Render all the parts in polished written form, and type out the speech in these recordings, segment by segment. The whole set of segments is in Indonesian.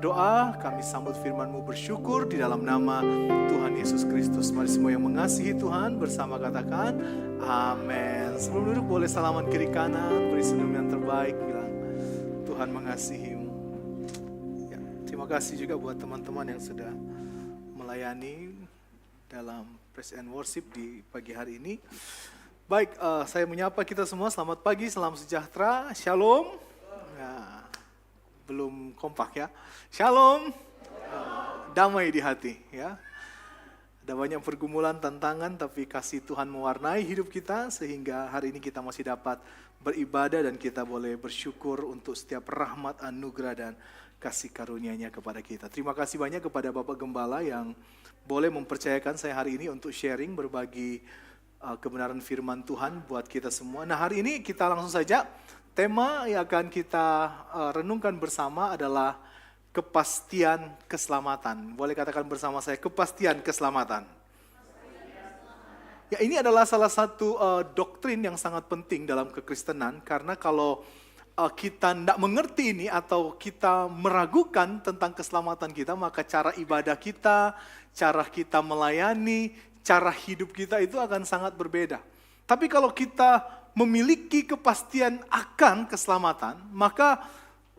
berdoa, kami sambut firman-Mu bersyukur di dalam nama Tuhan Yesus Kristus. Mari semua yang mengasihi Tuhan bersama katakan, amin. Sebelum duduk boleh salaman kiri kanan, beri senyum yang terbaik, bilang Tuhan mengasihimu. Ya, terima kasih juga buat teman-teman yang sudah melayani dalam praise and worship di pagi hari ini. Baik, saya menyapa kita semua, selamat pagi, salam sejahtera, shalom. Ya, belum kompak ya. Shalom. Damai di hati ya. Ada banyak pergumulan, tantangan, tapi kasih Tuhan mewarnai hidup kita sehingga hari ini kita masih dapat beribadah dan kita boleh bersyukur untuk setiap rahmat, anugerah dan kasih karunia-Nya kepada kita. Terima kasih banyak kepada Bapak Gembala yang boleh mempercayakan saya hari ini untuk sharing, berbagi kebenaran firman Tuhan buat kita semua. Nah, hari ini kita langsung saja. Tema yang akan kita renungkan bersama adalah kepastian keselamatan. Boleh katakan bersama saya, kepastian keselamatan. Ya, ini adalah salah satu doktrin yang sangat penting dalam kekristenan, karena kalau kita tidak mengerti ini atau kita meragukan tentang keselamatan kita, maka cara ibadah kita, cara kita melayani, cara hidup kita itu akan sangat berbeda. Tapi kalau kita memiliki kepastian akan keselamatan, maka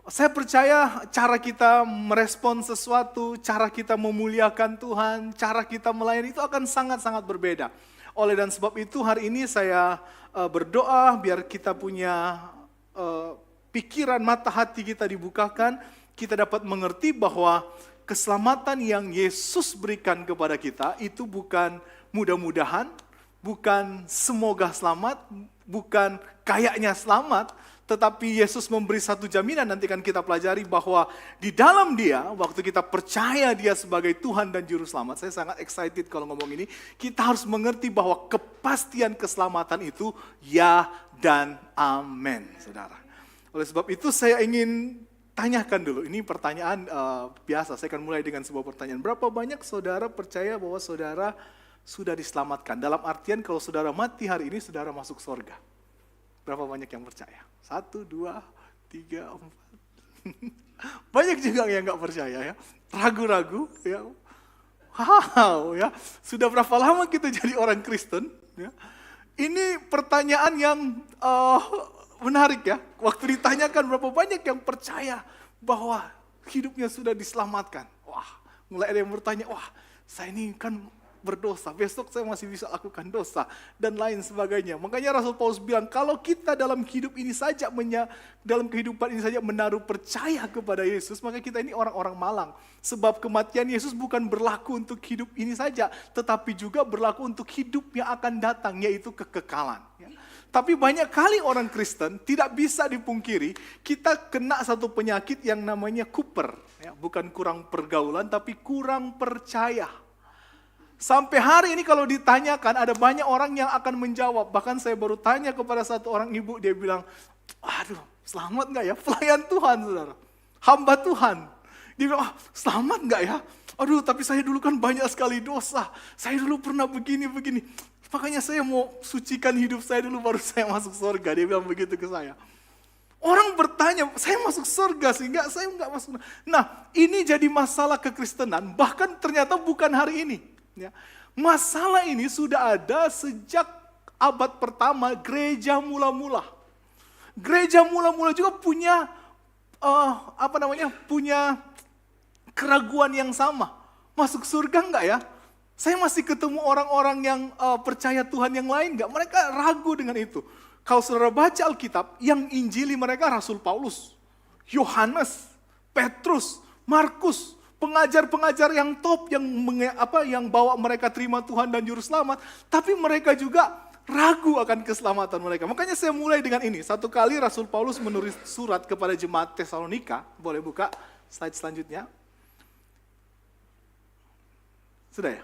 saya percaya cara kita merespon sesuatu, cara kita memuliakan Tuhan, cara kita melayani itu akan sangat-sangat berbeda. Oleh dan sebab itu hari ini saya berdoa biar kita punya pikiran, mata hati kita dibukakan, kita dapat mengerti bahwa keselamatan yang Yesus berikan kepada kita itu bukan mudah-mudahan, bukan semoga selamat, bukan kayaknya selamat, tetapi Yesus memberi satu jaminan, nanti kan kita pelajari bahwa di dalam Dia, waktu kita percaya Dia sebagai Tuhan dan Juru Selamat, saya sangat excited kalau ngomong ini, kita harus mengerti bahwa kepastian keselamatan itu ya dan amin, saudara. Oleh sebab itu saya ingin tanyakan dulu, ini pertanyaan biasa, saya akan mulai dengan sebuah pertanyaan. Berapa banyak saudara percaya bahwa saudara sudah diselamatkan? Dalam artian kalau saudara mati hari ini, saudara masuk surga. Berapa banyak yang percaya? 1, 2, 3, 4. Banyak juga yang nggak percaya ya. Ragu-ragu ya. Wow ya. Sudah berapa lama kita jadi orang Kristen? Ya. Ini pertanyaan yang menarik ya. Waktu ditanyakan berapa banyak yang percaya bahwa hidupnya sudah diselamatkan. Wah, mulai ada yang bertanya, wah saya ini kan berdosa, besok saya masih bisa lakukan dosa, dan lain sebagainya. Makanya Rasul Paulus bilang, kalau kita dalam hidup ini saja, dalam kehidupan ini saja menaruh percaya kepada Yesus, maka kita ini orang-orang malang. Sebab kematian Yesus bukan berlaku untuk hidup ini saja, tetapi juga berlaku untuk hidup yang akan datang, yaitu kekekalan. Ya. Tapi banyak kali orang Kristen, tidak bisa dipungkiri, kita kena satu penyakit yang namanya kuper. Ya. Bukan kurang pergaulan, tapi kurang percaya. Sampai hari ini kalau ditanyakan ada banyak orang yang akan menjawab. Bahkan saya baru tanya kepada satu orang ibu, dia bilang, aduh selamat gak ya? Pelayan Tuhan saudara, hamba Tuhan. Dia bilang, selamat gak ya? Aduh tapi saya dulu kan banyak sekali dosa. Saya dulu pernah begini-begini. Makanya saya mau sucikan hidup saya dulu baru saya masuk surga. Dia bilang begitu ke saya. Orang bertanya, saya masuk surga sehingga saya nggak masuk. Nah ini jadi masalah kekristenan. Bahkan ternyata bukan hari ini. Ya. Masalah ini sudah ada sejak abad pertama gereja mula-mula. Gereja mula-mula juga punya punya keraguan yang sama. Masuk surga enggak ya? Saya masih ketemu orang-orang yang percaya Tuhan yang lain enggak? Mereka ragu dengan itu. Kalau saudara baca Alkitab, yang injili mereka Rasul Paulus, Yohanes, Petrus, Markus, pengajar-pengajar yang top yang bawa mereka terima Tuhan dan Juru Selamat, tapi mereka juga ragu akan keselamatan mereka. Makanya saya mulai dengan ini. Satu kali Rasul Paulus menulis surat kepada jemaat Tesalonika. Boleh buka slide selanjutnya. Sudah ya?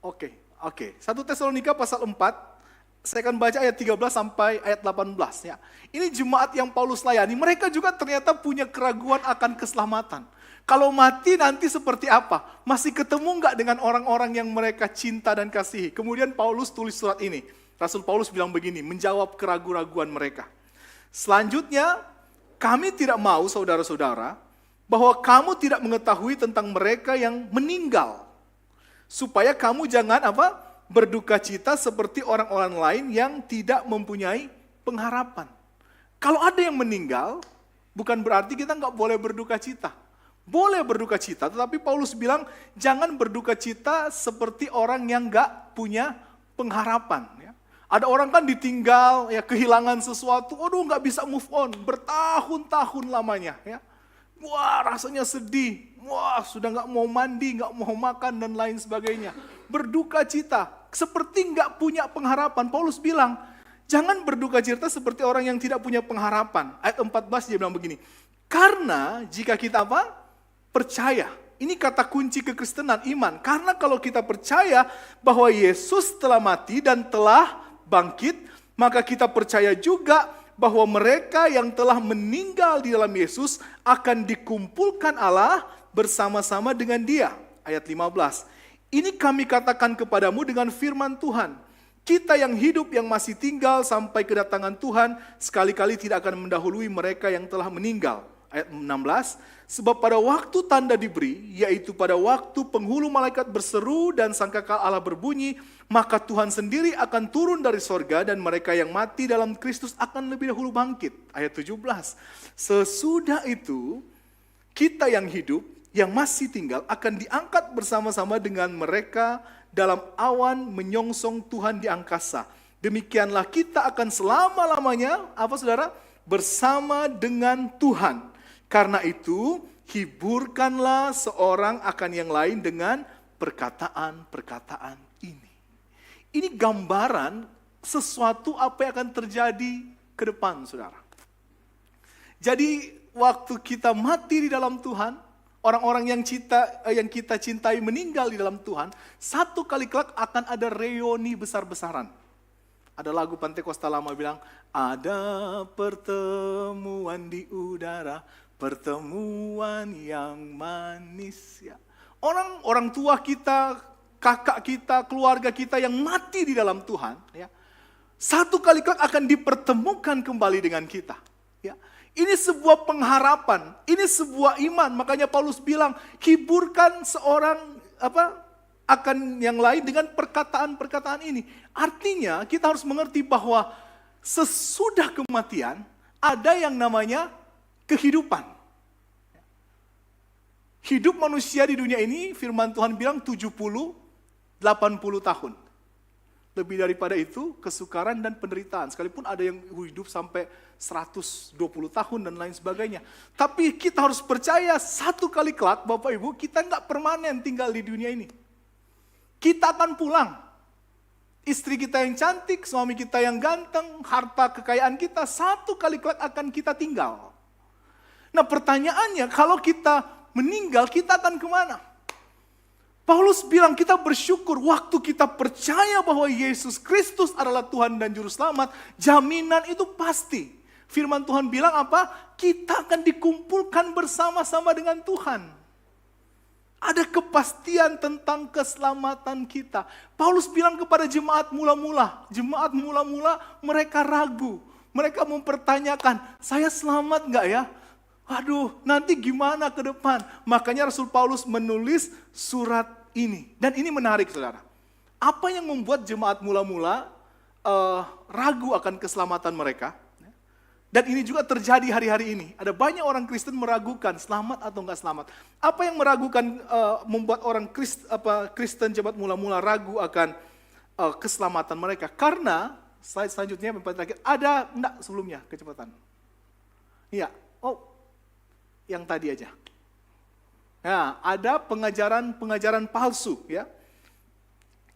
Oke. 1 Tesalonika pasal 4. Saya akan baca ayat 13 sampai ayat 18 ya. Ini jemaat yang Paulus layani, mereka juga ternyata punya keraguan akan keselamatan. Kalau mati nanti seperti apa? Masih ketemu nggak dengan orang-orang yang mereka cinta dan kasihi? Kemudian Paulus tulis surat ini. Rasul Paulus bilang begini, menjawab keraguan-raguan mereka. Selanjutnya, kami tidak mau saudara-saudara bahwa kamu tidak mengetahui tentang mereka yang meninggal, supaya kamu jangan berduka cita seperti orang-orang lain yang tidak mempunyai pengharapan. Kalau ada yang meninggal, bukan berarti kita nggak boleh berduka cita. Boleh berduka cita, tetapi Paulus bilang jangan berduka cita seperti orang yang nggak punya pengharapan. Ya. Ada orang kan ditinggal, ya kehilangan sesuatu, aduh nggak bisa move on, bertahun-tahun lamanya. Ya. Wah rasanya sedih, wah sudah nggak mau mandi, nggak mau makan dan lain sebagainya. Berduka cita, seperti nggak punya pengharapan. Paulus bilang, jangan berduka cita seperti orang yang tidak punya pengharapan. Ayat 14 dia bilang begini, karena jika kita percaya, ini kata kunci kekristenan, iman. Karena kalau kita percaya bahwa Yesus telah mati dan telah bangkit, maka kita percaya juga bahwa mereka yang telah meninggal di dalam Yesus akan dikumpulkan Allah bersama-sama dengan Dia. Ayat 15. Ini kami katakan kepadamu dengan firman Tuhan. Kita yang hidup yang masih tinggal sampai kedatangan Tuhan sekali-kali tidak akan mendahului mereka yang telah meninggal. Ayat 16, sebab pada waktu tanda diberi, yaitu pada waktu penghulu malaikat berseru dan sangkakala Allah berbunyi, maka Tuhan sendiri akan turun dari sorga dan mereka yang mati dalam Kristus akan lebih dahulu bangkit. Ayat 17, sesudah itu kita yang hidup, yang masih tinggal akan diangkat bersama-sama dengan mereka dalam awan menyongsong Tuhan di angkasa. Demikianlah kita akan selama-lamanya, saudara? Bersama dengan Tuhan. Karena itu, hiburkanlah seorang akan yang lain dengan perkataan-perkataan ini. Ini gambaran sesuatu apa yang akan terjadi ke depan, saudara. Jadi, waktu kita mati di dalam Tuhan, orang-orang yang kita cintai meninggal di dalam Tuhan, satu kali kelak akan ada reuni besar-besaran. Ada lagu Pantekosta lama bilang, ada pertemuan di udara, pertemuan yang manis. Ya. Orang tua kita, kakak kita, keluarga kita yang mati di dalam Tuhan, ya, satu kali kelak akan dipertemukan kembali dengan kita. Ya. Ini sebuah pengharapan, ini sebuah iman. Makanya Paulus bilang, hiburkan seorang akan yang lain dengan perkataan-perkataan ini. Artinya kita harus mengerti bahwa sesudah kematian ada yang namanya kehidupan. Hidup manusia di dunia ini, firman Tuhan bilang 70-80 tahun. Lebih daripada itu, kesukaran dan penderitaan. Sekalipun ada yang hidup sampai 120 tahun dan lain sebagainya. Tapi kita harus percaya satu kali kelak, Bapak Ibu, kita nggak permanen tinggal di dunia ini. Kita akan pulang. Istri kita yang cantik, suami kita yang ganteng, harta kekayaan kita, satu kali kelak akan kita tinggal. Nah pertanyaannya, kalau kita meninggal, kita akan kemana? Paulus bilang kita bersyukur waktu kita percaya bahwa Yesus Kristus adalah Tuhan dan Juru Selamat, jaminan itu pasti. Firman Tuhan bilang apa? Kita akan dikumpulkan bersama-sama dengan Tuhan. Ada kepastian tentang keselamatan kita. Paulus bilang kepada jemaat mula-mula mereka ragu. Mereka mempertanyakan, saya selamat gak ya? Aduh, nanti gimana ke depan? Makanya Rasul Paulus menulis surat ini. Dan ini menarik, saudara. Apa yang membuat jemaat mula-mula ragu akan keselamatan mereka? Dan ini juga terjadi hari-hari ini. Ada banyak orang Kristen meragukan selamat atau enggak selamat. Apa yang meragukan membuat orang Kristen jemaat mula-mula ragu akan keselamatan mereka? Karena slide selanjutnya ada enggak sebelumnya kecepatan? Iya. Yang tadi aja. Nah, ada pengajaran palsu, ya.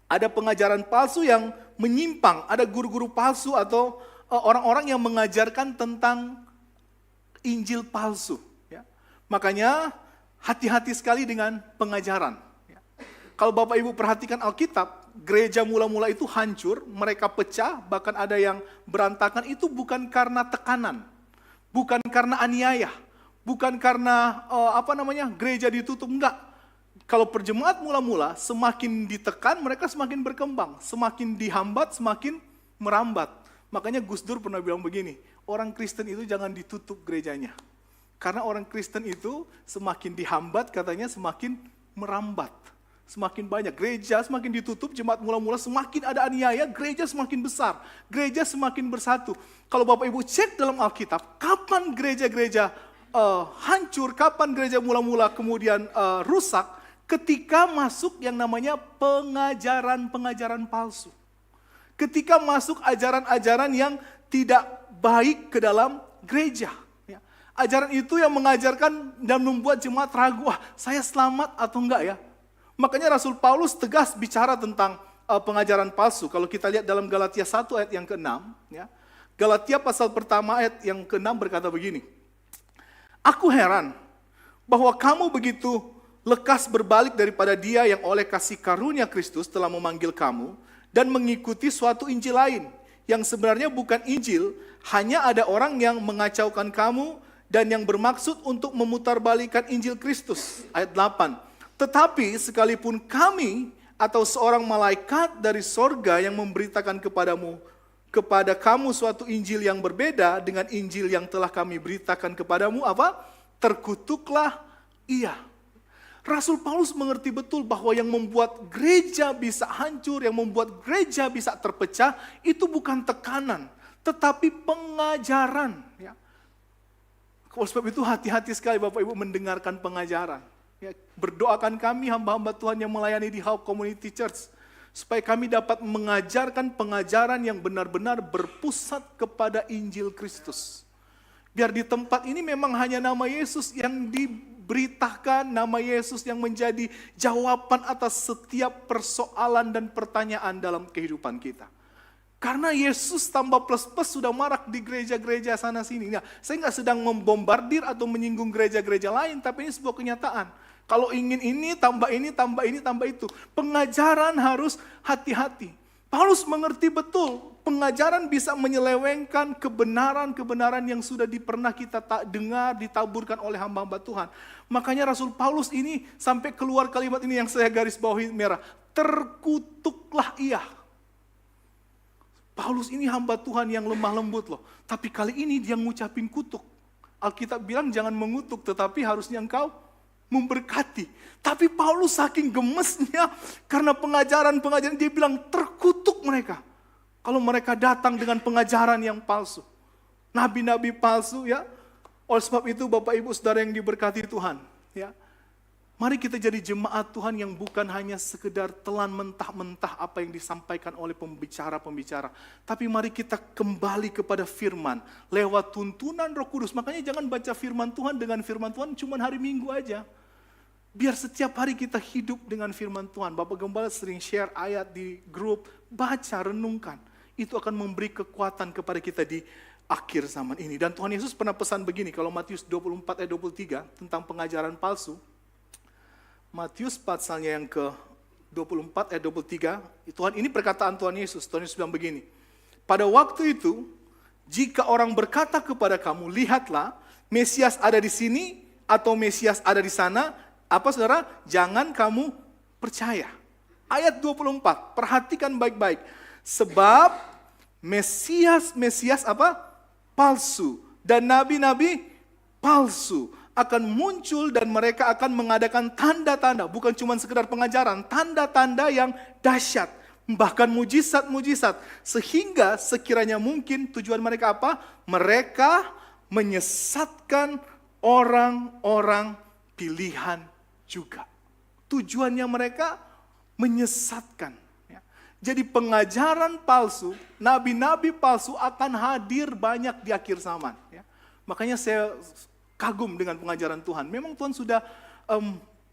Ada pengajaran palsu yang menyimpang, ada guru-guru palsu atau orang-orang yang mengajarkan tentang Injil palsu, ya. Makanya hati-hati sekali dengan pengajaran. Ya. Kalau Bapak Ibu perhatikan Alkitab, gereja mula-mula itu hancur, mereka pecah, bahkan ada yang berantakan, itu bukan karena tekanan, bukan karena aniaya. Bukan karena gereja ditutup, enggak. Kalau perjemaat mula-mula semakin ditekan mereka semakin berkembang, semakin dihambat semakin merambat. Makanya Gus Dur pernah bilang begini, orang Kristen itu jangan ditutup gerejanya. Karena orang Kristen itu semakin dihambat katanya semakin merambat. Semakin banyak, gereja semakin ditutup, jemaat mula-mula semakin ada aniaya, gereja semakin besar, gereja semakin bersatu. Kalau Bapak Ibu cek dalam Alkitab, kapan gereja-gereja hancur, kapan gereja mula-mula kemudian rusak, ketika masuk yang namanya pengajaran-pengajaran palsu. Ketika masuk ajaran-ajaran yang tidak baik ke dalam gereja. Ajaran itu yang mengajarkan dan membuat jemaat ragu, saya selamat atau enggak ya? Makanya Rasul Paulus tegas bicara tentang pengajaran palsu. Kalau kita lihat dalam Galatia 1 ayat yang ke-6, ya. Galatia pasal pertama ayat yang ke-6 berkata begini. Aku heran bahwa kamu begitu lekas berbalik daripada Dia yang oleh kasih karunia Kristus telah memanggil kamu dan mengikuti suatu Injil lain yang sebenarnya bukan Injil, hanya ada orang yang mengacaukan kamu dan yang bermaksud untuk memutarbalikkan Injil Kristus. Ayat 8. Tetapi sekalipun kami atau seorang malaikat dari sorga yang memberitakan kepada kamu suatu Injil yang berbeda dengan Injil yang telah kami beritakan kepadamu, apa? Terkutuklah ia. Rasul Paulus mengerti betul bahwa yang membuat gereja bisa hancur, yang membuat gereja bisa terpecah, itu bukan tekanan, tetapi pengajaran. Ya. Oleh sebab itu hati-hati sekali Bapak Ibu mendengarkan pengajaran. Ya, berdoakan kami hamba-hamba Tuhan yang melayani di Hope Community Church, supaya kami dapat mengajarkan pengajaran yang benar-benar berpusat kepada Injil Kristus. Biar di tempat ini memang hanya nama Yesus yang diberitakan, nama Yesus yang menjadi jawaban atas setiap persoalan dan pertanyaan dalam kehidupan kita. Karena Yesus tambah plus-plus sudah marak di gereja-gereja sana sini. Nah, saya nggak sedang membombardir atau menyinggung gereja-gereja lain, tapi ini sebuah kenyataan. Kalau ingin ini, tambah ini, tambah ini, tambah itu. Pengajaran harus hati-hati. Paulus mengerti betul, pengajaran bisa menyelewengkan kebenaran-kebenaran yang sudah pernah kita dengar, ditaburkan oleh hamba-hamba Tuhan. Makanya Rasul Paulus ini sampai keluar kalimat ini yang saya garis bawahi merah. Terkutuklah ia. Paulus ini hamba Tuhan yang lemah lembut loh. Tapi kali ini dia ngucapin kutuk. Alkitab bilang jangan mengutuk, tetapi harusnya engkau memberkati. Tapi Paulus saking gemesnya karena pengajaran-pengajaran dia bilang terkutuk mereka. Kalau mereka datang dengan pengajaran yang palsu. Nabi-nabi palsu ya. Oleh sebab itu Bapak Ibu Saudara yang diberkati Tuhan. Ya. Mari kita jadi jemaat Tuhan yang bukan hanya sekedar telan mentah-mentah apa yang disampaikan oleh pembicara-pembicara. Tapi mari kita kembali kepada firman lewat tuntunan Roh Kudus. Makanya jangan baca firman Tuhan dengan firman Tuhan cuma hari Minggu aja. Biar setiap hari kita hidup dengan firman Tuhan. Bapak Gembala sering share ayat di grup, baca, renungkan. Itu akan memberi kekuatan kepada kita di akhir zaman ini. Dan Tuhan Yesus pernah pesan begini, kalau Matius 24 ayat 23 tentang pengajaran palsu. Matius pasalnya yang ke-24 ayat 23, Tuhan ini perkataan Tuhan Yesus bilang begini, pada waktu itu, jika orang berkata kepada kamu, lihatlah, Mesias ada di sini, atau Mesias ada di sana, apa saudara? Jangan kamu percaya. Ayat 24, perhatikan baik-baik. Sebab Mesias apa? Palsu. Dan nabi-nabi palsu akan muncul dan mereka akan mengadakan tanda-tanda. Bukan cuma sekedar pengajaran, tanda-tanda yang dahsyat. Bahkan mujizat-mujizat. Sehingga sekiranya mungkin tujuan mereka apa? Mereka menyesatkan orang-orang pilihan juga. Tujuannya mereka menyesatkan. Jadi pengajaran palsu, nabi-nabi palsu akan hadir banyak di akhir zaman. Makanya saya kagum dengan pengajaran Tuhan. Memang Tuhan sudah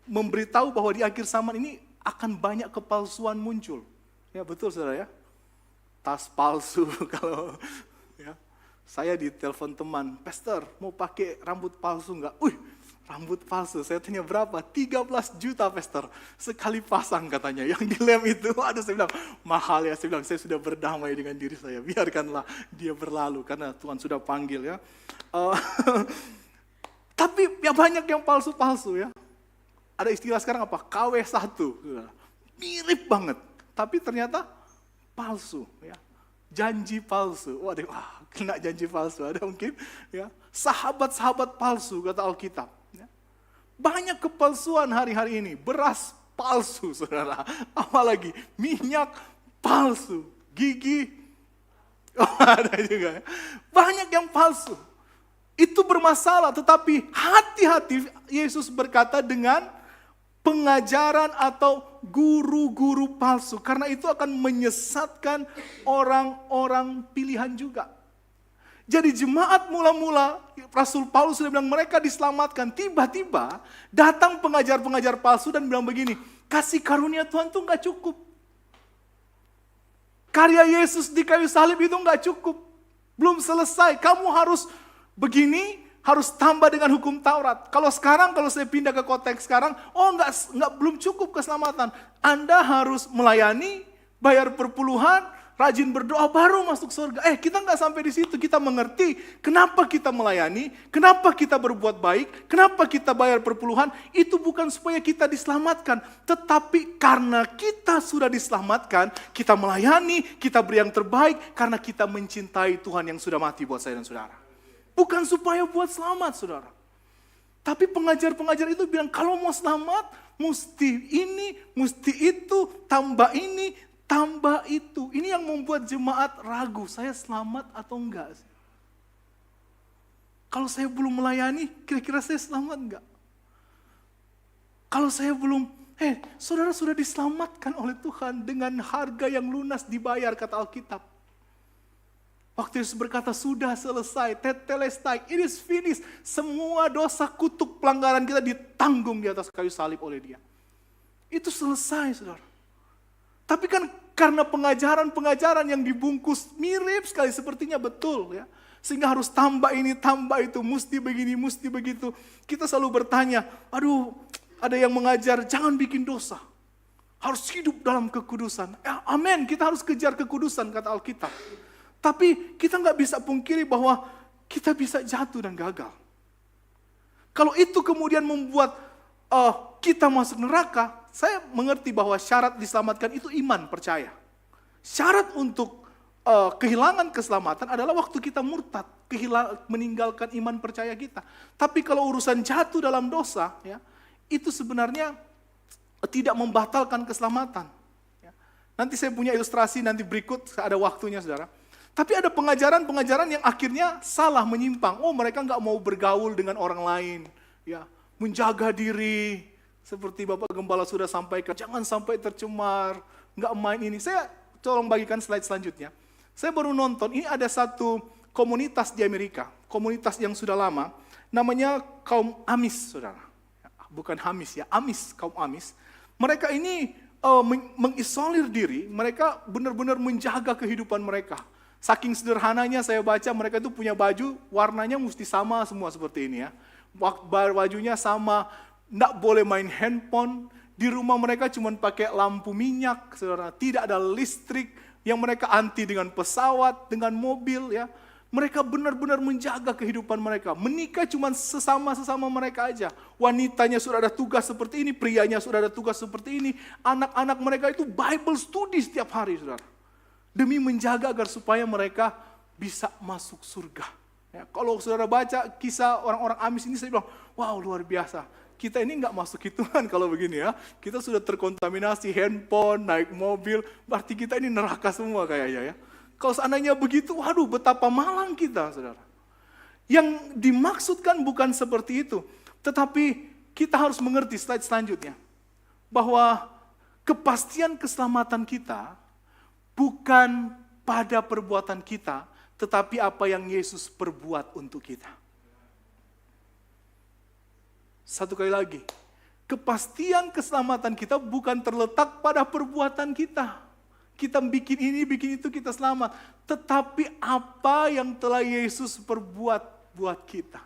memberitahu bahwa di akhir zaman ini akan banyak kepalsuan muncul. Ya betul saudara ya. Tas palsu kalau ya. Saya ditelepon teman, Pastor mau pakai rambut palsu enggak? Rambut palsu, saya tanya berapa? 13 juta Pastor, sekali pasang katanya. Yang di lem itu, aduh saya bilang, mahal ya. Saya bilang, saya sudah berdamai dengan diri saya. Biarkanlah dia berlalu, karena Tuhan sudah panggil ya. Tapi ya banyak yang palsu-palsu ya. Ada istilah sekarang apa? KW1. Mirip banget. Tapi ternyata palsu ya. Janji palsu. Waduh, kena janji palsu, ada mungkin ya. Sahabat-sahabat palsu kata Alkitab. Ya. Banyak kepalsuan hari-hari ini, beras palsu saudara, apalagi minyak palsu, gigi, ada juga. Banyak yang palsu. Itu bermasalah, tetapi hati-hati Yesus berkata dengan pengajaran atau guru-guru palsu. Karena itu akan menyesatkan orang-orang pilihan juga. Jadi jemaat mula-mula, Rasul Paulus sudah bilang mereka diselamatkan. Tiba-tiba datang pengajar-pengajar palsu dan bilang begini, kasih karunia Tuhan itu gak cukup. Karya Yesus di kayu salib itu gak cukup. Belum selesai, kamu harus begini, harus tambah dengan hukum Taurat. Kalau sekarang, kalau saya pindah ke konteks sekarang, belum cukup keselamatan. Anda harus melayani, bayar perpuluhan, rajin berdoa, baru masuk surga. Kita nggak sampai di situ. Kita mengerti kenapa kita melayani, kenapa kita berbuat baik, kenapa kita bayar perpuluhan. Itu bukan supaya kita diselamatkan, tetapi karena kita sudah diselamatkan, kita melayani, kita beri yang terbaik, karena kita mencintai Tuhan yang sudah mati buat saya dan saudara. Bukan supaya buat selamat, saudara. Tapi pengajar-pengajar itu bilang, kalau mau selamat, mesti ini, mesti itu, tambah ini, tambah itu. Ini yang membuat jemaat ragu, saya selamat atau enggak sih? Kalau saya belum melayani, kira-kira saya selamat enggak? Kalau saya belum, saudara sudah diselamatkan oleh Tuhan dengan harga yang lunas dibayar, kata Alkitab. Waktu Yesus berkata, sudah selesai, tetelestai, it is finished. Semua dosa kutuk pelanggaran kita ditanggung di atas kayu salib oleh Dia. Itu selesai, saudara. Tapi kan karena pengajaran-pengajaran yang dibungkus mirip sekali, sepertinya betul ya. Sehingga harus tambah ini, tambah itu, mesti begini, mesti begitu. Kita selalu bertanya, aduh ada yang mengajar jangan bikin dosa. Harus hidup dalam kekudusan. Amin, kita harus kejar kekudusan kata Alkitab. Tapi kita nggak bisa pungkiri bahwa kita bisa jatuh dan gagal. Kalau itu kemudian membuat kita masuk neraka, saya mengerti bahwa syarat diselamatkan itu iman, percaya. Syarat untuk kehilangan keselamatan adalah waktu kita murtad, meninggalkan iman percaya kita. Tapi kalau urusan jatuh dalam dosa, ya, itu sebenarnya tidak membatalkan keselamatan. Ya. Nanti saya punya ilustrasi nanti berikut, ada waktunya saudara. Tapi ada pengajaran-pengajaran yang akhirnya salah, menyimpang. Mereka nggak mau bergaul dengan orang lain, ya, menjaga diri. Seperti Bapak Gembala sudah sampaikan, jangan sampai tercemar, nggak main ini. Saya tolong bagikan slide selanjutnya. Saya baru nonton, ini ada satu komunitas di Amerika, komunitas yang sudah lama, namanya kaum Amis, saudara. Bukan Hamis ya, Amis, kaum Amis. Mereka ini mengisolir diri, mereka benar-benar menjaga kehidupan mereka. Saking sederhananya saya baca mereka itu punya baju warnanya mesti sama semua seperti ini ya. Bajunya sama, enggak boleh main handphone. Di rumah mereka cuma pakai lampu minyak, saudara. Tidak ada listrik, yang mereka anti dengan pesawat, dengan mobil ya. Mereka benar-benar menjaga kehidupan mereka. Menikah cuma sesama-sesama mereka aja. Wanitanya sudah ada tugas seperti ini, prianya sudah ada tugas seperti ini. Anak-anak mereka itu Bible study setiap hari, saudara. Demi menjaga agar supaya mereka bisa masuk surga. Ya, kalau saudara baca kisah orang-orang Amis ini, saya bilang, wow luar biasa. Kita ini nggak masuk hitungan kalau begini ya. Kita sudah terkontaminasi handphone, naik mobil, berarti kita ini neraka semua kayaknya ya. Kalau seandainya begitu, waduh betapa malang kita, saudara. Yang dimaksudkan bukan seperti itu. Tetapi kita harus mengerti slide selanjutnya. Bahwa kepastian keselamatan kita bukan pada perbuatan kita, tetapi apa yang Yesus perbuat untuk kita. Satu kali lagi, kepastian keselamatan kita bukan terletak pada perbuatan kita. Kita bikin ini, bikin itu, kita selamat. Tetapi apa yang telah Yesus perbuat buat kita.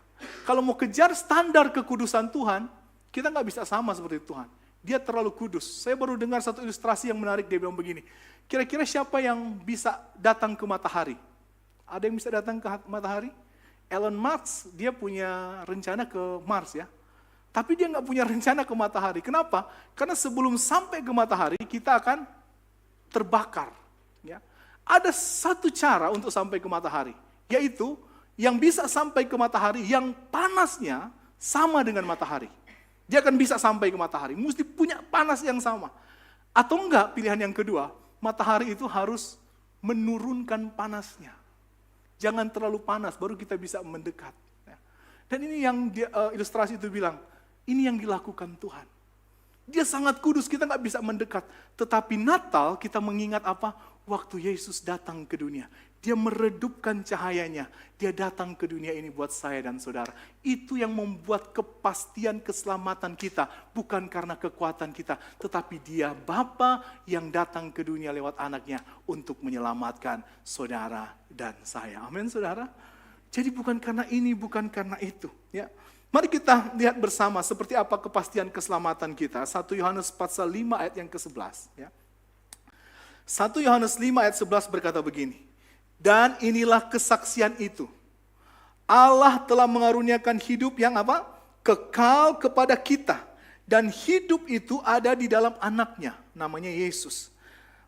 Kalau mau kejar standar kekudusan Tuhan, kita nggak bisa sama seperti Tuhan. Dia terlalu kudus. Saya baru dengar satu ilustrasi yang menarik, dia bilang begini. Kira-kira siapa yang bisa datang ke matahari? Ada yang bisa datang ke matahari? Elon Musk, dia punya rencana ke Mars ya. Tapi dia nggak punya rencana ke matahari. Kenapa? Karena sebelum sampai ke matahari, kita akan terbakar. Ya. Ada satu cara untuk sampai ke matahari, Yaitu yang bisa sampai ke matahari, yang panasnya sama dengan matahari. Dia akan bisa sampai ke matahari, mesti punya panas yang sama. Atau enggak, pilihan yang kedua, matahari itu harus menurunkan panasnya. Jangan terlalu panas, baru kita bisa mendekat. Dan ini yang ilustrasi itu bilang, ini yang dilakukan Tuhan. Dia sangat kudus, kita nggak bisa mendekat. Tetapi Natal kita mengingat apa? Waktu Yesus datang ke dunia. Dia meredupkan cahayanya. Dia datang ke dunia ini buat saya dan saudara. Itu yang membuat kepastian keselamatan kita. Bukan karena kekuatan kita. Tetapi dia Bapa yang datang ke dunia lewat anaknya. Untuk menyelamatkan saudara dan saya. Amin saudara. Jadi bukan karena ini, bukan karena itu. Ya. Mari kita lihat bersama seperti apa kepastian keselamatan kita. 1 Yohanes pasal 5 ayat yang ke-11. Ya. 1 Yohanes 5 ayat 11 berkata begini. Dan inilah kesaksian itu. Allah telah mengaruniakan hidup yang apa? Kekal kepada kita. Dan hidup itu ada di dalam anaknya. Namanya Yesus.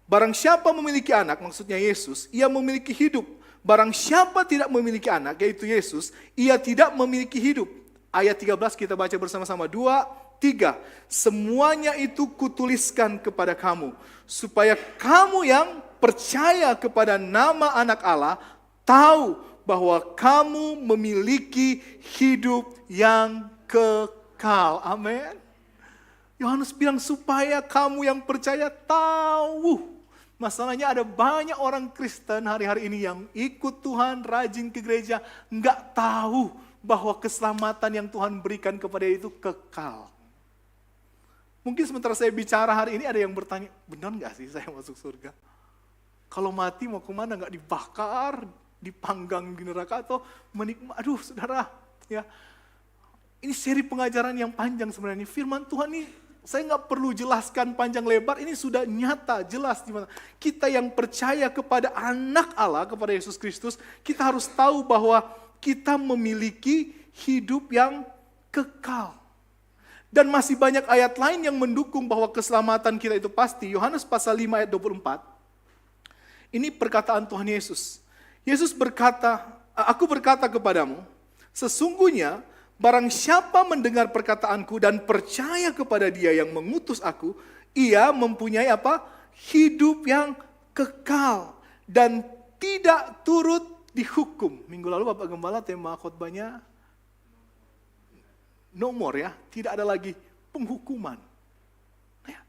Barang siapa memiliki anak, maksudnya Yesus, ia memiliki hidup. Barang siapa tidak memiliki anak, yaitu Yesus, ia tidak memiliki hidup. Ayat 13 kita baca bersama-sama. 2, 3. Semuanya itu kutuliskan kepada kamu. Supaya kamu yang percaya kepada nama anak Allah, tahu bahwa kamu memiliki hidup yang kekal. Amin. Yohanes bilang supaya kamu yang percaya tahu. Masalahnya ada banyak orang Kristen hari-hari ini yang ikut Tuhan, rajin ke gereja, nggak tahu bahwa keselamatan yang Tuhan berikan kepada dia itu kekal. Mungkin sementara saya bicara hari ini ada yang bertanya, benar nggak sih saya masuk surga? Kalau mati mau kemana? Nggak dibakar, dipanggang di neraka atau menikmati? Aduh saudara, ya ini seri pengajaran yang panjang sebenarnya. Firman Tuhan ini saya nggak perlu jelaskan panjang lebar, ini sudah nyata, jelas di mana. Kita yang percaya kepada anak Allah, kepada Yesus Kristus, kita harus tahu bahwa kita memiliki hidup yang kekal. Dan masih banyak ayat lain yang mendukung bahwa keselamatan kita itu pasti. Yohanes pasal 5 ayat 24. Ini perkataan Tuhan Yesus. Yesus berkata, aku berkata kepadamu, sesungguhnya barang siapa mendengar perkataanku dan percaya kepada dia yang mengutus aku, ia mempunyai apa? Hidup yang kekal dan tidak turut dihukum. Minggu lalu Bapak Gembala tema khotbahnya no more ya, tidak ada lagi penghukuman. Ya.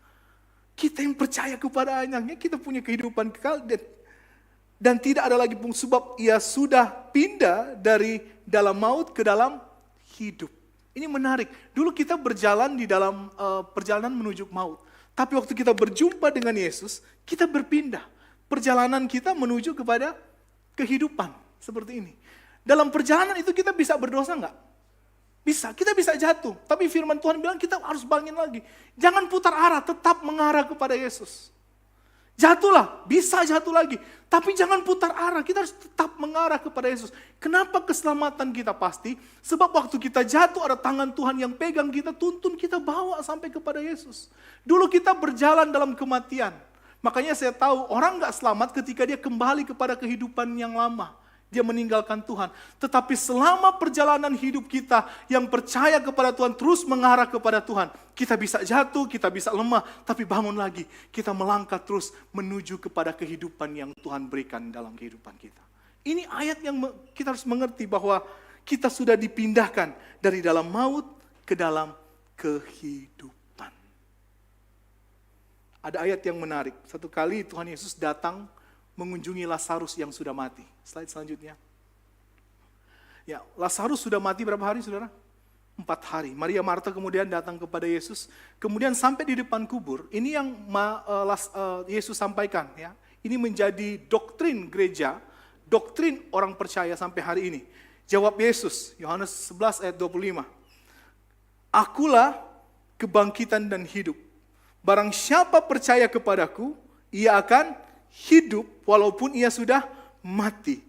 Kita yang percaya kepada anaknya, kita punya kehidupan kekal dan tidak ada lagi sebab ia sudah pindah dari dalam maut ke dalam hidup. Ini menarik. Dulu kita berjalan di dalam perjalanan menuju maut. Tapi waktu kita berjumpa dengan Yesus, kita berpindah. Perjalanan kita menuju kepada kehidupan. Seperti ini. Dalam perjalanan itu kita bisa berdosa enggak? Bisa, kita bisa jatuh. Tapi firman Tuhan bilang kita harus bangkit lagi. Jangan putar arah, tetap mengarah kepada Yesus. Jatuhlah, bisa jatuh lagi. Tapi jangan putar arah, kita harus tetap mengarah kepada Yesus. Kenapa keselamatan kita pasti? Sebab waktu kita jatuh ada tangan Tuhan yang pegang kita, tuntun kita bawa sampai kepada Yesus. Dulu kita berjalan dalam kematian. Makanya saya tahu orang gak selamat ketika dia kembali kepada kehidupan yang lama. Dia meninggalkan Tuhan. Tetapi selama perjalanan hidup kita yang percaya kepada Tuhan, terus mengarah kepada Tuhan. Kita bisa jatuh, kita bisa lemah, tapi bangun lagi. Kita melangkah terus menuju kepada kehidupan yang Tuhan berikan dalam kehidupan kita. Ini ayat yang kita harus mengerti bahwa kita sudah dipindahkan dari dalam maut ke dalam kehidupan. Ada ayat yang menarik. Satu kali Tuhan Yesus datang mengunjungi Lazarus yang sudah mati. Slide selanjutnya. Ya, Lazarus sudah mati berapa hari, saudara? 4 hari. Maria Marta kemudian datang kepada Yesus. Kemudian sampai di depan kubur. Ini yang Yesus sampaikan. Ya. Ini menjadi doktrin gereja, doktrin orang percaya sampai hari ini. Jawab Yesus, Yohanes 11 ayat 25. Akulah kebangkitan dan hidup. Barang siapa percaya kepadaku, ia akan hidup walaupun ia sudah mati.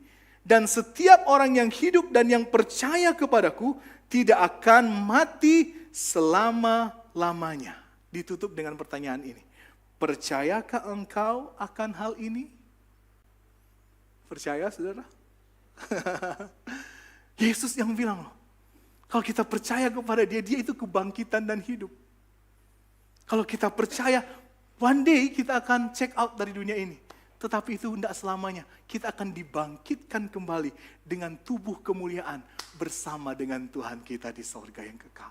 Dan setiap orang yang hidup dan yang percaya kepadaku tidak akan mati selama-lamanya. Ditutup dengan pertanyaan ini. Percayakah engkau akan hal ini? Percaya, saudara? Yesus yang bilang loh, kalau kita percaya kepada dia, dia itu kebangkitan dan hidup. Kalau kita percaya, one day kita akan check out dari dunia ini. Tetapi itu tidak selamanya. Kita akan dibangkitkan kembali dengan tubuh kemuliaan bersama dengan Tuhan kita di sorga yang kekal.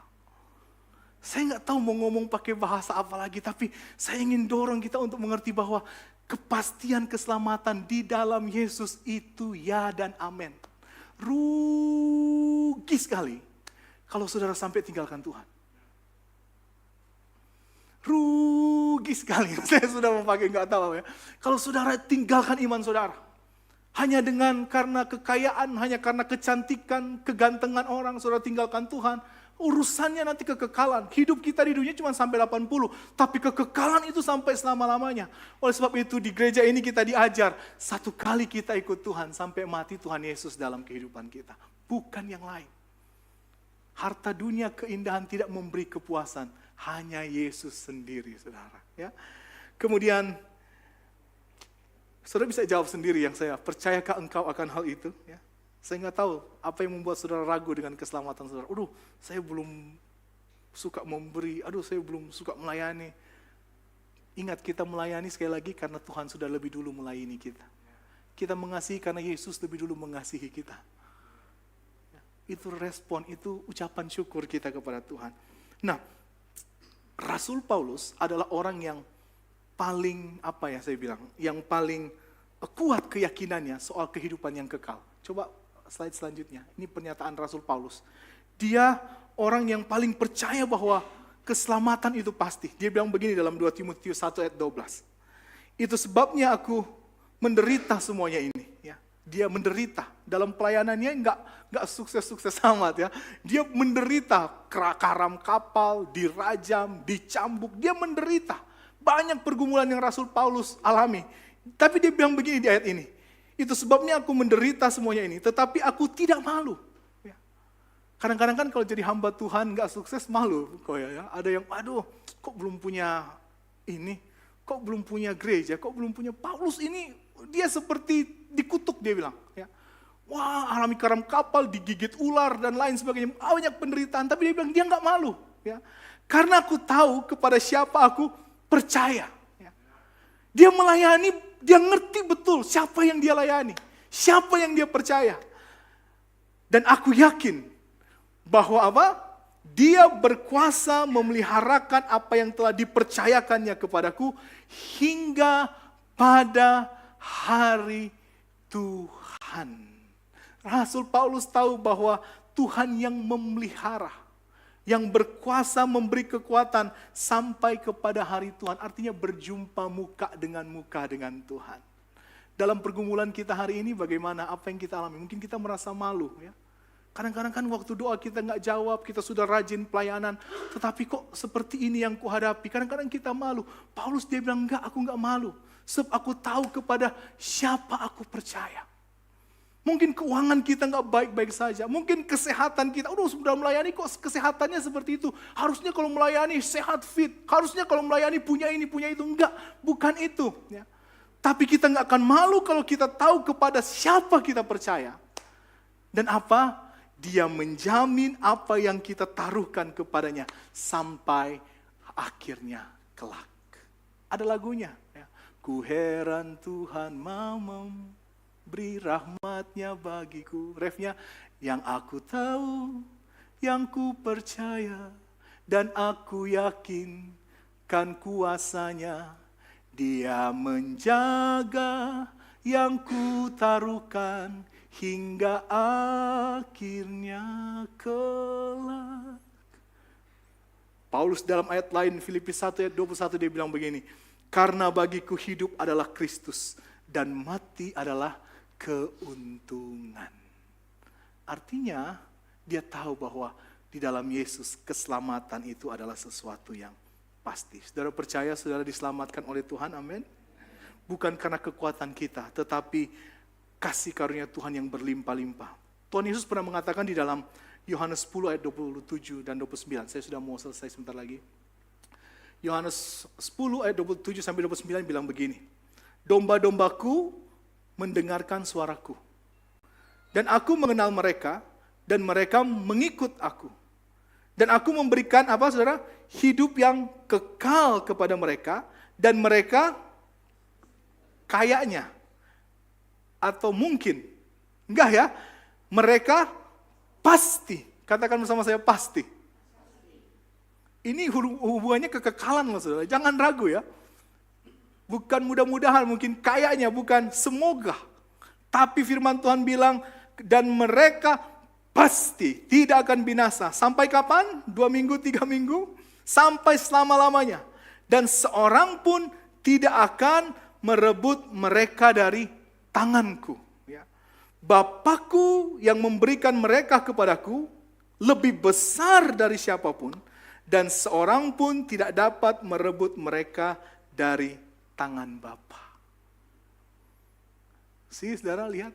Saya nggak tahu mau ngomong pakai bahasa apa lagi, tapi saya ingin dorong kita untuk mengerti bahwa kepastian keselamatan di dalam Yesus itu ya dan amin. Rugi sekali kalau saudara sampai tinggalkan Tuhan. Rugi sekali, saya sudah memakai nggak tahu ya. Kalau saudara tinggalkan iman saudara, hanya karena kekayaan, hanya karena kecantikan, kegantengan orang, saudara tinggalkan Tuhan. Urusannya nanti kekekalan. Hidup kita di dunia cuma sampai 80, tapi kekekalan itu sampai selama-lamanya. Oleh sebab itu di gereja ini kita diajar, satu kali kita ikut Tuhan, sampai mati Tuhan Yesus dalam kehidupan kita. Bukan yang lain. Harta dunia, keindahan tidak memberi kepuasan. Hanya Yesus sendiri, saudara. Ya. Kemudian, saudara bisa jawab sendiri yang saya, percayakah engkau akan hal itu? Ya. Saya nggak tahu apa yang membuat saudara ragu dengan keselamatan saudara. Aduh, saya belum suka memberi. Aduh, saya belum suka melayani. Ingat, kita melayani sekali lagi karena Tuhan sudah lebih dulu melayani kita. Kita mengasihi karena Yesus lebih dulu mengasihi kita. Itu respon, itu ucapan syukur kita kepada Tuhan. Nah, Rasul Paulus adalah orang yang paling, yang paling kuat keyakinannya soal kehidupan yang kekal. Coba slide selanjutnya. Ini pernyataan Rasul Paulus. Dia orang yang paling percaya bahwa keselamatan itu pasti. Dia bilang begini dalam 2 Timotius 1 ayat 12. Itu sebabnya aku menderita semuanya ini. Ya. Dia menderita. Dalam pelayanannya enggak sukses-sukses amat ya. Dia menderita, karam kapal, dirajam, dicambuk. Dia menderita. Banyak pergumulan yang Rasul Paulus alami. Tapi dia bilang begini di ayat ini. Itu sebabnya aku menderita semuanya ini, tetapi aku tidak malu. Ya. Kadang-kadang kan kalau jadi hamba Tuhan gak sukses, malu. Ya. Ada yang, aduh kok belum punya ini, kok belum punya gereja, kok belum punya Paulus ini, dia seperti dikutuk dia bilang. Ya. Wah, alami karam kapal, digigit ular dan lain sebagainya, banyak penderitaan, tapi dia bilang dia gak malu. Ya. Karena aku tahu kepada siapa aku percaya. Ya. Dia melayani, dia ngerti betul siapa yang dia layani, siapa yang dia percaya. Dan aku yakin bahwa dia berkuasa memeliharakan apa yang telah dipercayakannya kepadaku hingga pada hari Tuhan. Rasul Paulus tahu bahwa Tuhan yang memelihara, yang berkuasa memberi kekuatan sampai kepada hari Tuhan. Artinya berjumpa muka dengan Tuhan. Dalam pergumulan kita hari ini bagaimana? Apa yang kita alami? Mungkin kita merasa malu. Ya. Kadang-kadang kan waktu doa kita nggak jawab, kita sudah rajin pelayanan. Tetapi kok seperti ini yang kuhadapi? Kadang-kadang kita malu. Paulus dia bilang, enggak, aku nggak malu. Sebab aku tahu kepada siapa aku percaya. Mungkin keuangan kita nggak baik-baik saja. Mungkin kesehatan kita, sudah melayani kok kesehatannya seperti itu. Harusnya kalau melayani sehat fit. Harusnya kalau melayani punya ini, punya itu. Enggak, bukan itu. Ya. Tapi kita nggak akan malu kalau kita tahu kepada siapa kita percaya. Dan apa? Dia menjamin apa yang kita taruhkan kepadanya sampai akhirnya kelak. Ada lagunya. Ya. Ku heran Tuhan mau beri rahmatnya bagiku. Refnya, yang aku tahu, yang ku percaya, dan aku yakin kan kuasanya. Dia menjaga yang ku taruhkan hingga akhirnya kelak. Paulus dalam ayat lain, Filipi 1 ayat 21 dia bilang begini. Karena bagiku hidup adalah Kristus dan mati adalah keuntungan. Artinya dia tahu bahwa di dalam Yesus keselamatan itu adalah sesuatu yang pasti. Saudara percaya saudara diselamatkan oleh Tuhan, amin. Bukan karena kekuatan kita, tetapi kasih karunia Tuhan yang berlimpah-limpah. Tuhan Yesus pernah mengatakan di dalam Yohanes 10 ayat 27 dan 29. Saya sudah mau selesai sebentar lagi. Yohanes 10 ayat 27 sampai 29 bilang begini. Domba-dombaku mendengarkan suaraku. Dan aku mengenal mereka, dan mereka mengikut aku. Dan aku memberikan apa saudara? Hidup yang kekal kepada mereka, dan mereka kayaknya, atau mungkin, enggak ya, mereka pasti, katakan bersama saya pasti. Ini hubungannya kekekalan loh saudara, jangan ragu ya. Bukan mudah-mudahan, mungkin kayaknya, bukan semoga. Tapi firman Tuhan bilang, dan mereka pasti tidak akan binasa. Sampai kapan? 2 minggu, 3 minggu? Sampai selama-lamanya. Dan seorang pun tidak akan merebut mereka dari tanganku. Ya. Bapakku yang memberikan mereka kepadaku lebih besar dari siapapun. Dan seorang pun tidak dapat merebut mereka dari tangan Bapa. Saudara lihat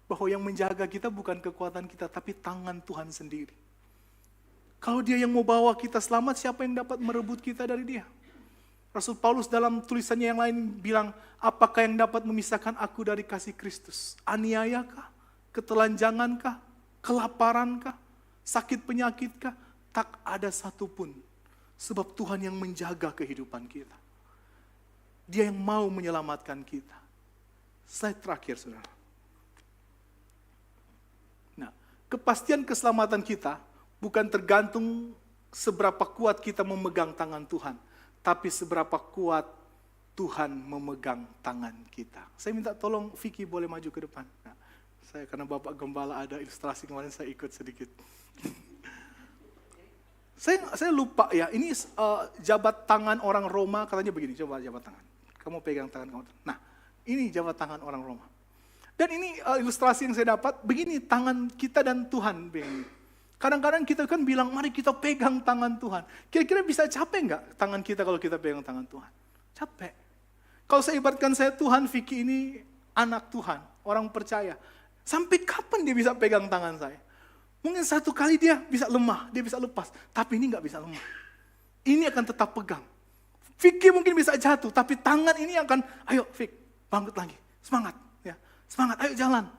bahwa yang menjaga kita bukan kekuatan kita, tapi tangan Tuhan sendiri. Kalau Dia yang mau bawa kita selamat, siapa yang dapat merebut kita dari Dia? Rasul Paulus dalam tulisannya yang lain bilang, apakah yang dapat memisahkan aku dari kasih Kristus? Aniayakah? Ketelanjangankah? Kelaparankah? Sakit penyakitkah? Tak ada satupun. Sebab Tuhan yang menjaga kehidupan kita. Dia yang mau menyelamatkan kita. Slide terakhir, saudara. Nah, kepastian keselamatan kita bukan tergantung seberapa kuat kita memegang tangan Tuhan, tapi seberapa kuat Tuhan memegang tangan kita. Saya minta tolong Vicky boleh maju ke depan. Nah, karena Bapak Gembala ada ilustrasi kemarin, saya ikut sedikit. Saya lupa ya, ini jabat tangan orang Roma, katanya begini, coba jabat tangan. Kamu pegang tangan kamu. Nah, ini jabat tangan orang Roma. Dan ini ilustrasi yang saya dapat, begini tangan kita dan Tuhan. Kadang-kadang kita kan bilang, mari kita pegang tangan Tuhan. Kira-kira bisa capek nggak tangan kita kalau kita pegang tangan Tuhan? Capek. Kalau saya ibaratkan saya Tuhan, Vicky ini anak Tuhan, orang percaya. Sampai kapan dia bisa pegang tangan saya? Mungkin satu kali dia bisa lemah, dia bisa lepas. Tapi ini nggak bisa lemah. Ini akan tetap pegang. Vicky mungkin bisa jatuh, tapi tangan ini akan, ayo Vicky, bangkit lagi, semangat. Ya, semangat, ayo jalan.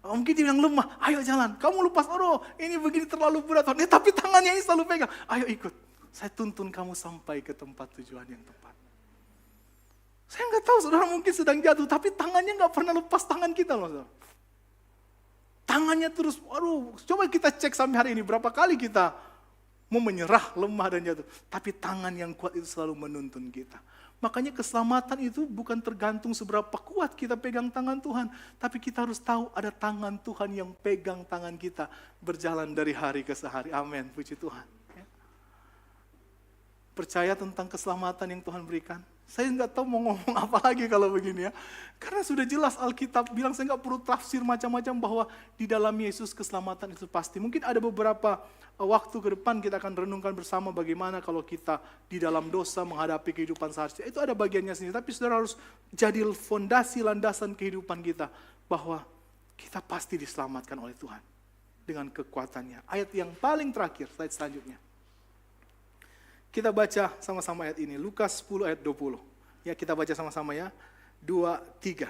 Mungkin dia yang lemah, ayo jalan. Kamu lepas, ini begini terlalu berat. Tapi tangannya ini selalu pegang, ayo ikut. Saya tuntun kamu sampai ke tempat tujuan yang tepat. Saya nggak tahu, saudara mungkin sedang jatuh, tapi tangannya nggak pernah lepas tangan kita loh, saudara. Tangannya terus, coba kita cek sampai hari ini, berapa kali kita mau menyerah, lemah dan jatuh. Tapi tangan yang kuat itu selalu menuntun kita. Makanya keselamatan itu bukan tergantung seberapa kuat kita pegang tangan Tuhan. Tapi kita harus tahu ada tangan Tuhan yang pegang tangan kita berjalan dari hari ke hari. Amin, puji Tuhan. Ya. Percaya tentang keselamatan yang Tuhan berikan. Saya nggak tahu mau ngomong apa lagi kalau begini ya. Karena sudah jelas Alkitab bilang, saya nggak perlu tafsir macam-macam bahwa di dalam Yesus keselamatan itu pasti. Mungkin ada beberapa waktu ke depan kita akan renungkan bersama bagaimana kalau kita di dalam dosa menghadapi kehidupan sehari-hari. Itu ada bagiannya sendiri. Tapi saudara harus jadi fondasi landasan kehidupan kita. Bahwa kita pasti diselamatkan oleh Tuhan. Dengan kekuatannya. Ayat yang paling terakhir, slide selanjutnya. Kita baca sama-sama ayat ini, Lukas 10 ayat 20. Ya, kita baca sama-sama ya. 2, 3.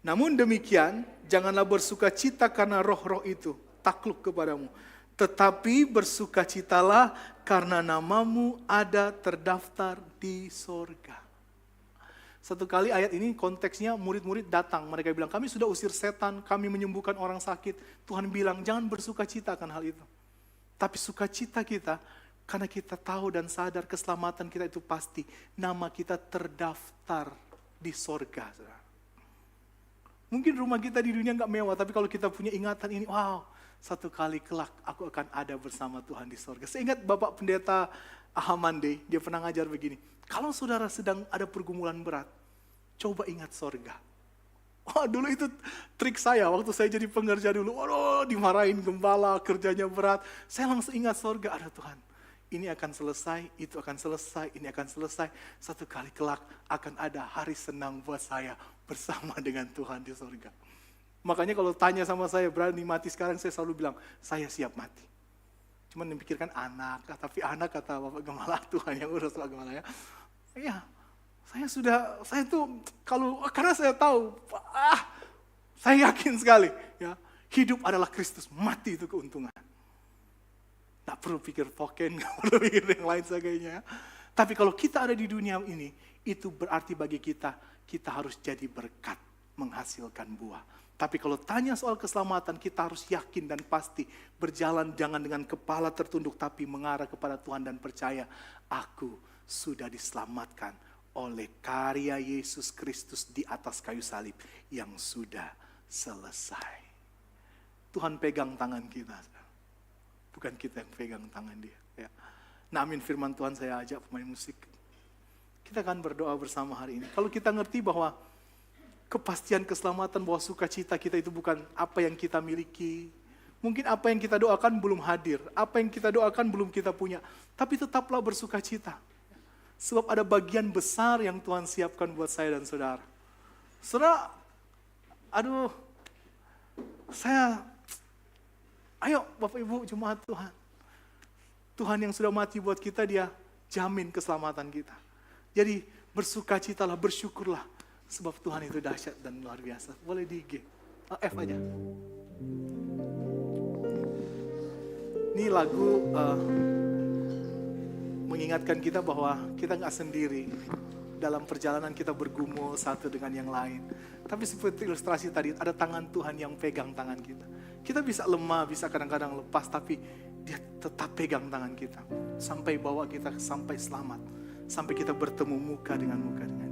Namun demikian, janganlah bersukacita karena roh-roh itu takluk kepadamu. Tetapi bersukacitalah karena namamu ada terdaftar di sorga. Satu kali ayat ini konteksnya murid-murid datang. Mereka bilang, kami sudah usir setan, kami menyembuhkan orang sakit. Tuhan bilang, jangan bersukacita akan hal itu. Tapi sukacita kita, karena kita tahu dan sadar keselamatan kita itu pasti. Nama kita terdaftar di sorga. Mungkin rumah kita di dunia nggak mewah, tapi kalau kita punya ingatan ini, wow, satu kali kelak aku akan ada bersama Tuhan di sorga. Saya ingat Bapak Pendeta Ahamande, dia pernah ngajar begini. Kalau saudara sedang ada pergumulan berat, coba ingat sorga. Wah, dulu itu trik saya, waktu saya jadi pengerja dulu, dimarahin gembala, kerjanya berat. Saya langsung ingat sorga, ada Tuhan. Ini akan selesai, itu akan selesai, ini akan selesai. Satu kali kelak akan ada hari senang buat saya bersama dengan Tuhan di surga. Makanya kalau tanya sama saya, berani mati sekarang, saya selalu bilang, saya siap mati. Cuman memikirkan anak, tapi anak kata Bapak Gemala, Tuhan yang urus Bapak Gemala ya. Iya, saya tuh, karena saya tahu, saya yakin sekali ya. Hidup adalah Kristus, mati itu keuntungan. Nggak perlu pikir token, nggak perlu pikir yang lain sebagainya. Tapi kalau kita ada di dunia ini, itu berarti bagi kita, kita harus jadi berkat, menghasilkan buah. Tapi kalau tanya soal keselamatan, kita harus yakin dan pasti berjalan jangan dengan kepala tertunduk, tapi mengarah kepada Tuhan dan percaya, aku sudah diselamatkan oleh karya Yesus Kristus di atas kayu salib yang sudah selesai. Tuhan pegang tangan kita, bukan kita yang pegang tangan dia. Ya. Nah, amin firman Tuhan, saya ajak pemain musik. Kita akan berdoa bersama hari ini. Kalau kita ngerti bahwa kepastian keselamatan, bahwa sukacita kita itu bukan apa yang kita miliki. Mungkin apa yang kita doakan belum hadir, apa yang kita doakan belum kita punya. Tapi tetaplah bersukacita. Sebab ada bagian besar yang Tuhan siapkan buat saya dan saudara. Saudara, ayo Bapak Ibu jemaat Tuhan. Tuhan yang sudah mati buat kita, dia jamin keselamatan kita. Jadi bersukacitalah, bersyukurlah. Sebab Tuhan itu dahsyat dan luar biasa. Boleh di G. F aja. Ini lagu mengingatkan kita bahwa kita gak sendiri. Dalam perjalanan kita bergumul satu dengan yang lain. Tapi seperti ilustrasi tadi, ada tangan Tuhan yang pegang tangan kita. Kita bisa lemah, bisa kadang-kadang lepas, tapi dia tetap pegang tangan kita. Sampai bawa kita sampai selamat. Sampai kita bertemu muka dengan muka dengan